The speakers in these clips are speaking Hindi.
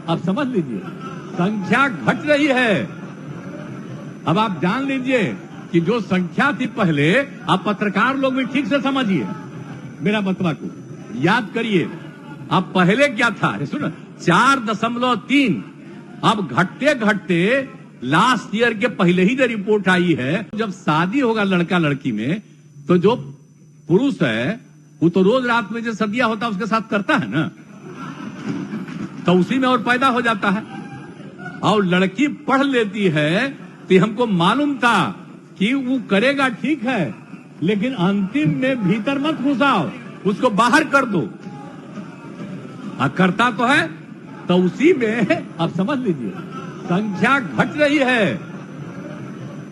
अब समझ लीजिए संख्या घट रही है। अब आप जान लीजिए कि जो संख्या थी पहले, आप पत्रकार लोग भी ठीक से समझिए मेरा बतवा को, याद करिए। अब पहले क्या था, सुनो, 4.3। अब घटते घटते लास्ट ईयर के पहले ही जो रिपोर्ट आई है, जब शादी होगा लड़का लड़की में, तो जो पुरुष है वो तो रोज रात में जो सदिया होता है उसके साथ करता है ना, तो उसी में और पैदा हो जाता है। और लड़की पढ़ लेती है तो हमको मालूम था कि वो करेगा ठीक है, लेकिन अंतिम में भीतर मत घुसाओ, उसको बाहर कर दो। करता तो है, तो उसी में अब समझ लीजिए संख्या घट रही है।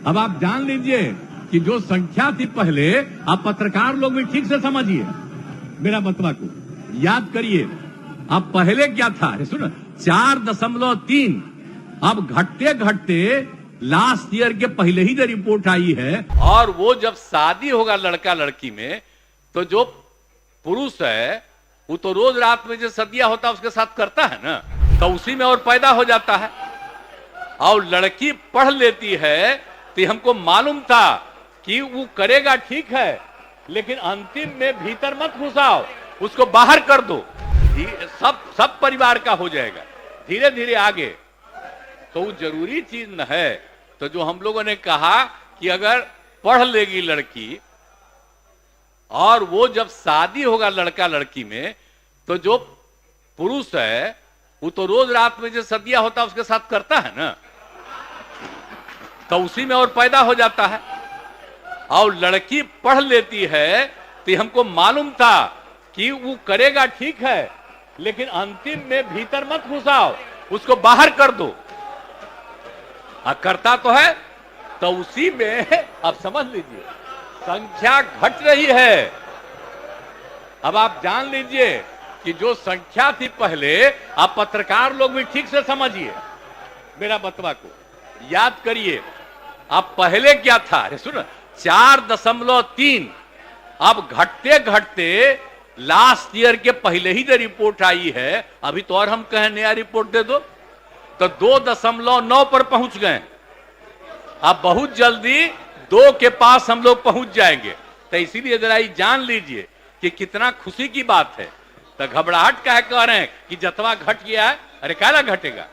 अब आप जान लीजिए कि जो संख्या थी पहले, आप पत्रकार लोग भी ठीक से समझिए मेरा बतवा को, याद करिए। अब पहले क्या था, सुनो, 4.3। अब घटते घटते लास्ट ईयर के पहले ही जो रिपोर्ट आई है, और वो जब शादी होगा लड़का लड़की में, तो जो पुरुष है वो तो रोज रात में जो सदिया होता है उसके साथ करता है ना, तो उसी में और पैदा हो जाता है। और लड़की पढ़ लेती है तो हमको मालूम था कि वो करेगा ठीक है, लेकिन अंतिम में भीतर मत घुसाओ, उसको बाहर कर दो। सब परिवार का हो जाएगा धीरे धीरे आगे। तो वो जरूरी चीज न है। तो जो हम लोगों ने कहा कि अगर पढ़ लेगी लड़की, और वो जब शादी होगा लड़का लड़की में, तो जो पुरुष है वो तो रोज रात में जो सदिया होता है उसके साथ करता है ना, तो उसी में और पैदा हो जाता है। और लड़की पढ़ लेती है तो हमको मालूम था कि वो करेगा ठीक है, लेकिन अंतिम में भीतर मत घुसाओ, उसको बाहर कर दो। करता तो है, तो उसी में अब समझ लीजिए संख्या घट रही है। अब आप जान लीजिए कि जो संख्या थी पहले, आप पत्रकार लोग भी ठीक से समझिए मेरा बतवा को, याद करिए। अब पहले क्या था, सुनो, 4.3। अब घटते घटते लास्ट ईयर के पहले ही जो रिपोर्ट आई है, अभी तो और हम कहें नया रिपोर्ट दे दो, तो 2.9 पर पहुंच गए। अब बहुत जल्दी 2 के पास हम लोग पहुंच जाएंगे। तो इसीलिए जरा ये जान लीजिए कि कितना खुशी की बात है। तो घबराहट का है कह रहे हैं कि जतवा घट गया है, अरे काला घटेगा।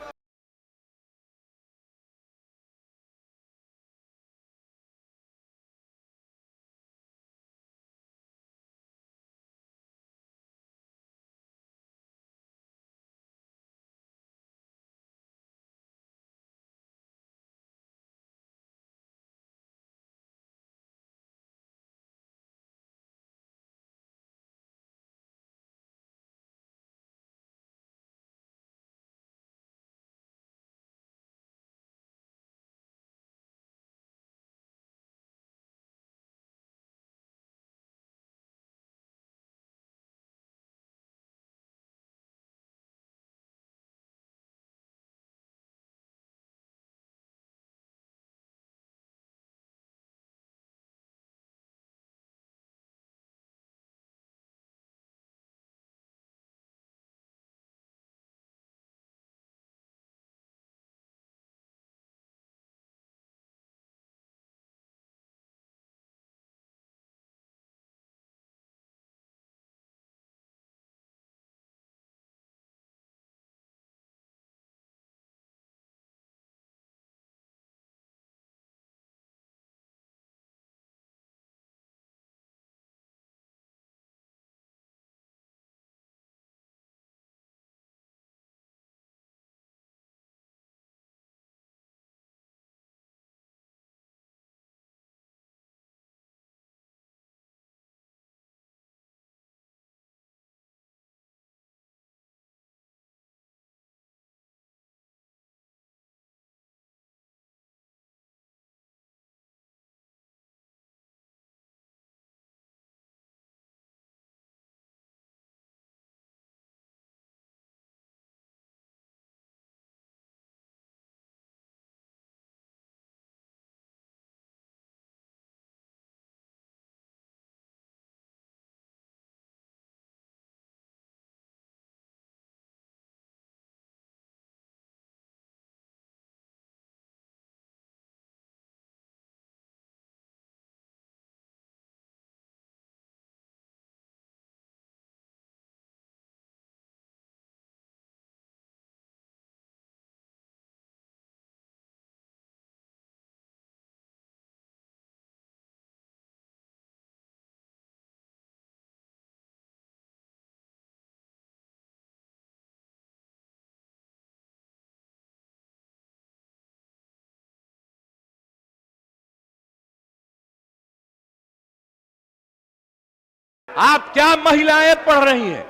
आप क्या महिलाएं पढ़ रही हैं?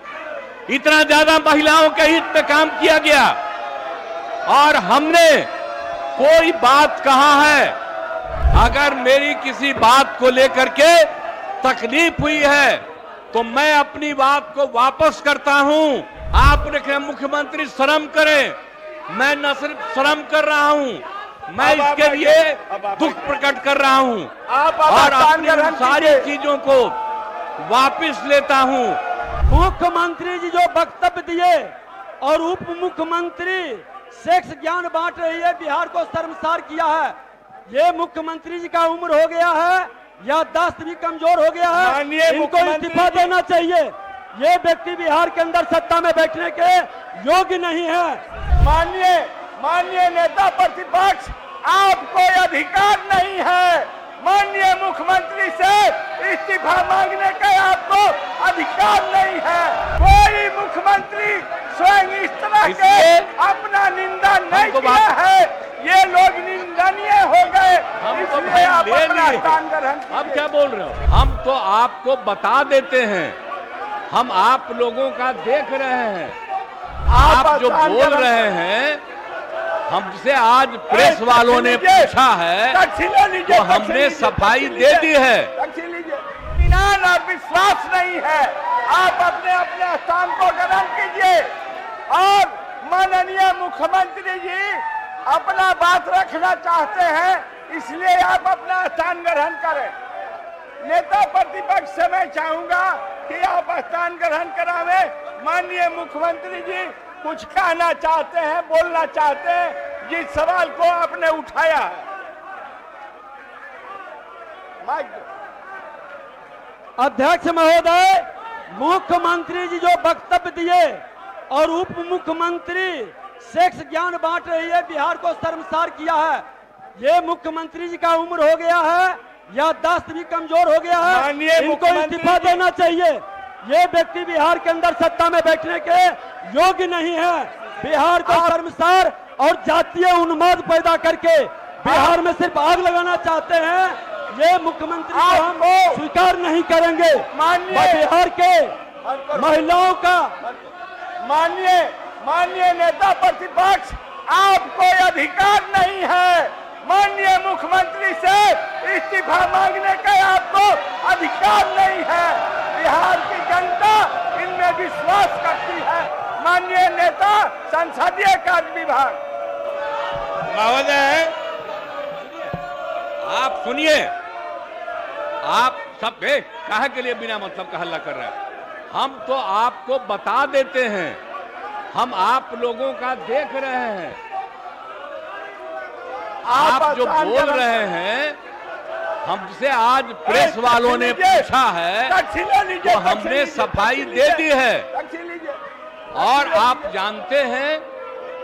इतना ज्यादा महिलाओं के हित में काम किया गया और हमने कोई बात कहा है? अगर मेरी किसी बात को लेकर के तकलीफ हुई है तो मैं अपनी बात को वापस करता हूं। आपने कहा मुख्यमंत्री शर्म करें, मैं न सिर्फ शर्म कर रहा हूं, मैं इसके लिए दुख प्रकट कर रहा हूं और अपनी सारी चीजों को वापस लेता हूं। मुख्यमंत्री जी जो वक्तव्य दिए और उप मुख्यमंत्री सेक्स ज्ञान बांट रही है, बिहार को शर्मसार किया है। ये मुख्यमंत्री जी का उम्र हो गया है, याददाश्त भी कमजोर हो गया है, इनको इस्तीफा देना चाहिए। ये व्यक्ति बिहार के अंदर सत्ता में बैठने के योग्य नहीं है। माननीय नेता प्रतिपक्ष, आपको अधिकार नहीं है माननीय मुख्यमंत्री से इस्तीफा मांगने का, आपको अधिकार नहीं है। कोई मुख्यमंत्री स्वयं इस तरह के अपना निंदा नहीं किया है, ये लोग निंदनीय हो गए, इसलिए आप अपना स्थान ग्रहण कीजिए। अब क्या बोल रहे हो? हम तो आपको बता देते हैं, हम आप लोगों का देख रहे हैं। आप जो बोल रहे हैं, हमसे आज प्रेस वालों ने पूछा है तो हमने सफाई दे दी है। इत्मीनान और विश्वास नहीं है, आप अपने अपने स्थान को ग्रहण कीजिए और माननीय मुख्यमंत्री जी अपना बात रखना चाहते हैं, इसलिए आप अपना स्थान ग्रहण करें। नेता प्रतिपक्ष से मैं चाहूंगा कि आप स्थान ग्रहण करावे। माननीय मुख्यमंत्री जी कुछ कहना चाहते हैं, बोलना चाहते हैं जिस सवाल को आपने उठाया है। अध्यक्ष महोदय, मुख्यमंत्री जी जो वक्तव्य दिए और उप मुख्यमंत्री सेक्स ज्ञान बांट रही है, बिहार को शर्मसार किया है। ये मुख्यमंत्री जी का उम्र हो गया है, याददाश्त भी कमजोर हो गया है, इनको इस्तीफा देना चाहिए। ये व्यक्ति बिहार के अंदर सत्ता में बैठने के योग्य नहीं है। बिहार को शर्मसार और जातीय उन्माद पैदा करके बिहार में सिर्फ आग लगाना चाहते हैं। ये मुख्यमंत्री को हम स्वीकार नहीं करेंगे। बिहार के महिलाओं का माननीय नेता प्रतिपक्ष, आपको अधिकार नहीं है माननीय मुख्यमंत्री से इस्तीफा मांगने का, आपको अधिकार नहीं है। बिहार की जनता इनमें विश्वास करती है। माननीय नेता संसदीय कार्य विभाग महोदय, आप सुनिए, आप सब काहे के लिए बिना मतलब का हल्ला कर रहे हैं? हम तो आपको बता देते हैं, हम आप लोगों का देख रहे हैं। आप जो बोल रहे हैं, हमसे आज प्रेस वालों ने पूछा है तो हमने सफाई दे दी है। और आप जानते हैं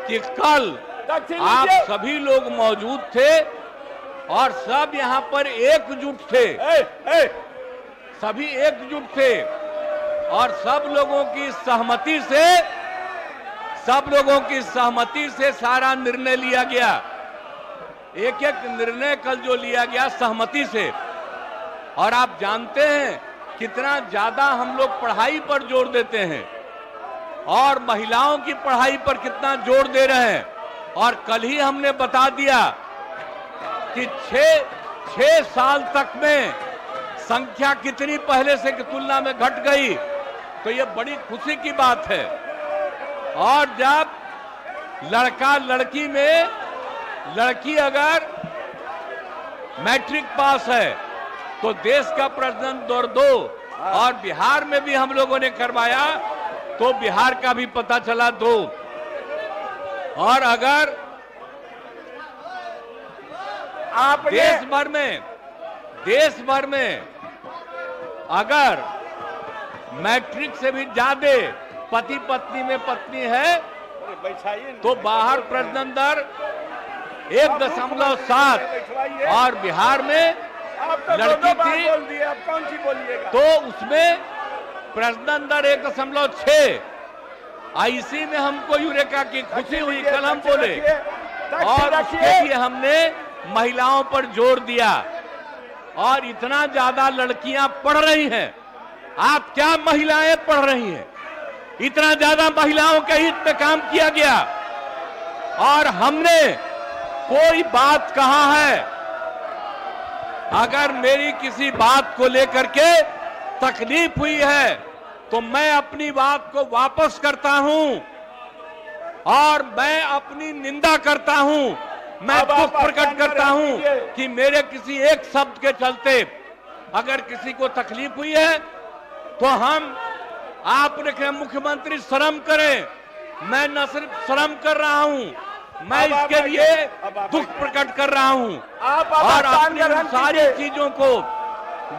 कि कल आप सभी लोग मौजूद थे और सब यहाँ पर एकजुट थे, सभी एकजुट थे और सब लोगों की सहमति से सारा निर्णय लिया गया। एक एक निर्णय कल जो लिया गया सहमति से। और आप जानते हैं कितना ज्यादा हम लोग पढ़ाई पर जोर देते हैं और महिलाओं की पढ़ाई पर कितना जोर दे रहे हैं। और कल ही हमने बता दिया कि 6 साल तक में संख्या कितनी पहले से की तुलना में घट गई, तो ये बड़ी खुशी की बात है। और जब लड़का लड़की में, लड़की अगर मैट्रिक पास है तो देश का प्रजनन दर 2, और बिहार में भी हम लोगों ने करवाया तो बिहार का भी पता चला 2। और अगर आप देश भर में अगर मैट्रिक से भी ज्यादा पति पत्नी में पत्नी है तो बाहर प्रजनन दर 1.7 और बिहार में लड़की थी तो उसमें प्रजनन दर 1.6। इसी में हमको यूरेका की खुशी हुई, कल हम बोले, और उसके लिए हमने महिलाओं पर जोर दिया। और इतना ज्यादा लड़कियां पढ़ रही हैं आप क्या महिलाएं पढ़ रही हैं? इतना ज्यादा महिलाओं के हित में काम किया गया और हमने कोई बात कहा है, अगर मेरी किसी बात को लेकर के तकलीफ हुई है तो मैं अपनी बात को वापस करता हूं और मैं अपनी निंदा करता हूं। मैं दुख प्रकट करता हूं कि मेरे किसी एक शब्द के चलते अगर किसी को तकलीफ हुई है तो आपने कहा मुख्यमंत्री शर्म करें। मैं न सिर्फ शर्म कर रहा हूं, मैं इसके लिए दुख प्रकट कर रहा हूं और अपनी उन सारी चीजों को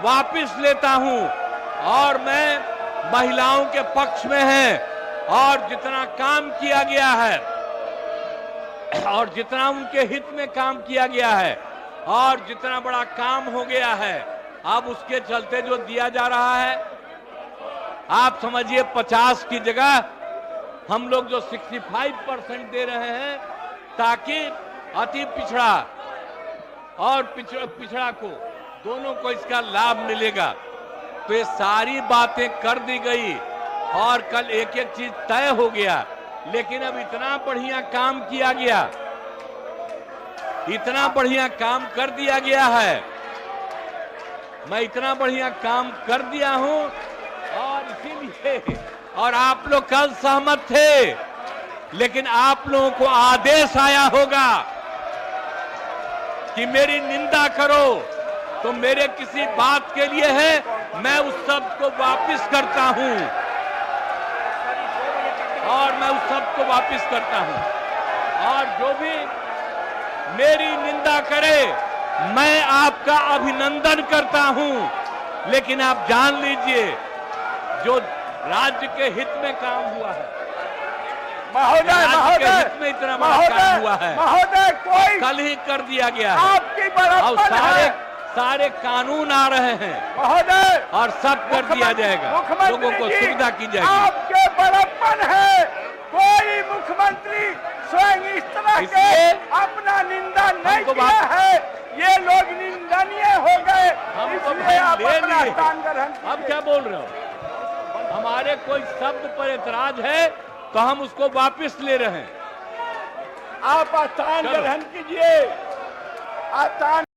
वापस लेता हूं और मैं महिलाओं के पक्ष में है और जितना काम किया गया है और जितना उनके हित में काम किया गया है और जितना बड़ा काम हो गया है, अब उसके चलते जो दिया जा रहा है, आप समझिए 50 की जगह हम लोग जो 65% दे रहे हैं ताकि अति पिछड़ा और पिछड़ा को दोनों को इसका लाभ मिलेगा। तो ये सारी बातें कर दी गई और कल एक एक चीज तय हो गया, लेकिन अब इतना बढ़िया काम किया गया, इतना बढ़िया काम कर दिया गया है, मैं इतना बढ़िया काम कर दिया हूं और इसीलिए और आप लोग कल सहमत थे, लेकिन आप लोगों को आदेश आया होगा कि मेरी निंदा करो तो मेरे किसी बात के लिए है, मैं उस शब्द को वापस करता हूं और मैं उस शब्द को वापस करता हूं और जो भी मेरी निंदा करे मैं आपका अभिनंदन करता हूं। लेकिन आप जान लीजिए जो राज्य के हित में काम हुआ है, महोदय हित में इतना बड़ा काम हुआ है, महोदय कोई कल ही कर दिया गया है आपकी बड़प्पन और सारे कानून आ रहे हैं महोदय और सब कर दिया जाएगा, लोगों को सुविधा की जाएगी। आपके बड़प्पन है, कोई मुख्यमंत्री स्वयं इस तरह के अपना निंदा नहीं किया है, ये लोग निंदनीय हो गए, इसलिए आप अपना स्थान ग्रहण कीजिए। अब क्या बोल रहे हो? हमारे कोई शब्द पर एतराज है तो हम उसको वापस ले रहे हैं। आप स्थान ग्रहण कीजिए। स्थान